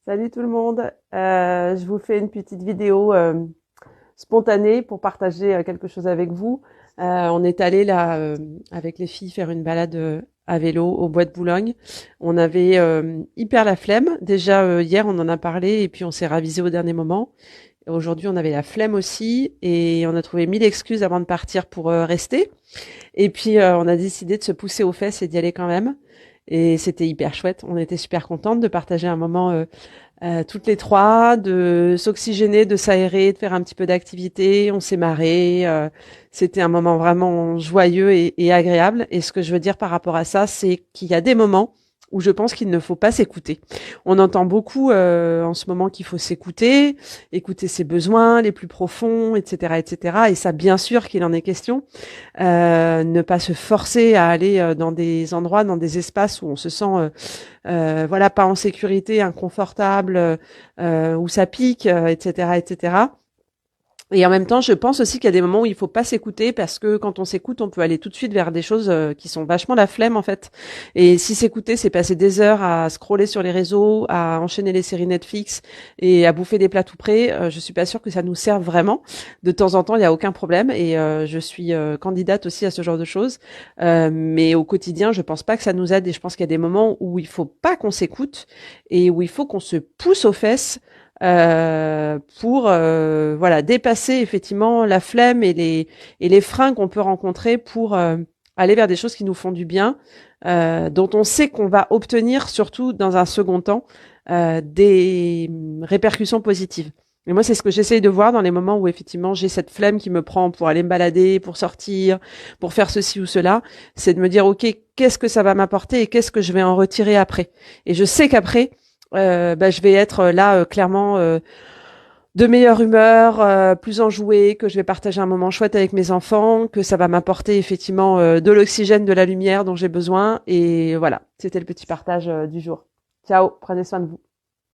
Salut tout le monde. Je vous fais une petite vidéo spontanée pour partager quelque chose avec vous. On est allé là avec les filles faire une balade à vélo au bois de Boulogne. On avait hyper la flemme. Déjà hier on en a parlé et puis on s'est ravisé au dernier moment. Aujourd'hui on avait la flemme aussi et on a trouvé 1000 excuses avant de partir pour rester. Et puis on a décidé de se pousser aux fesses et d'y aller quand même. Et c'était hyper chouette. On était super contentes de partager un moment toutes les trois, de s'oxygéner, de s'aérer, de faire un petit peu d'activité. On s'est marré. C'était un moment vraiment joyeux et agréable. Et ce que je veux dire par rapport à ça, c'est qu'il y a des moments où je pense qu'il ne faut pas s'écouter. On entend beaucoup en ce moment qu'il faut s'écouter, écouter ses besoins les plus profonds, etc., etc. Et ça, bien sûr qu'il en est question. Ne pas se forcer à aller dans des endroits, dans des espaces où on se sent voilà, pas en sécurité, inconfortable, où ça pique, etc., etc. Et en même temps, je pense aussi qu'il y a des moments où il faut pas s'écouter parce que quand on s'écoute, on peut aller tout de suite vers des choses qui sont vachement la flemme en fait. Et si s'écouter, c'est passer des heures à scroller sur les réseaux, à enchaîner les séries Netflix et à bouffer des plats tout prêts, je suis pas sûre que ça nous serve vraiment. De temps en temps, il y a aucun problème et je suis candidate aussi à ce genre de choses. Mais au quotidien, je pense pas que ça nous aide et je pense qu'il y a des moments où il faut pas qu'on s'écoute et où il faut qu'on se pousse aux fesses pour voilà dépasser effectivement la flemme et les freins qu'on peut rencontrer pour aller vers des choses qui nous font du bien, dont on sait qu'on va obtenir surtout dans un second temps des répercussions positives. Et moi, c'est ce que j'essaye de voir dans les moments où effectivement j'ai cette flemme qui me prend pour aller me balader, pour sortir, pour faire ceci ou cela, c'est de me dire ok, qu'est-ce que ça va m'apporter et qu'est-ce que je vais en retirer après. Et je sais qu'après je vais être là clairement de meilleure humeur, plus enjouée, que je vais partager un moment chouette avec mes enfants, que ça va m'apporter effectivement de l'oxygène, de la lumière dont j'ai besoin. Et voilà, c'était le petit partage du jour. Ciao, prenez soin de vous.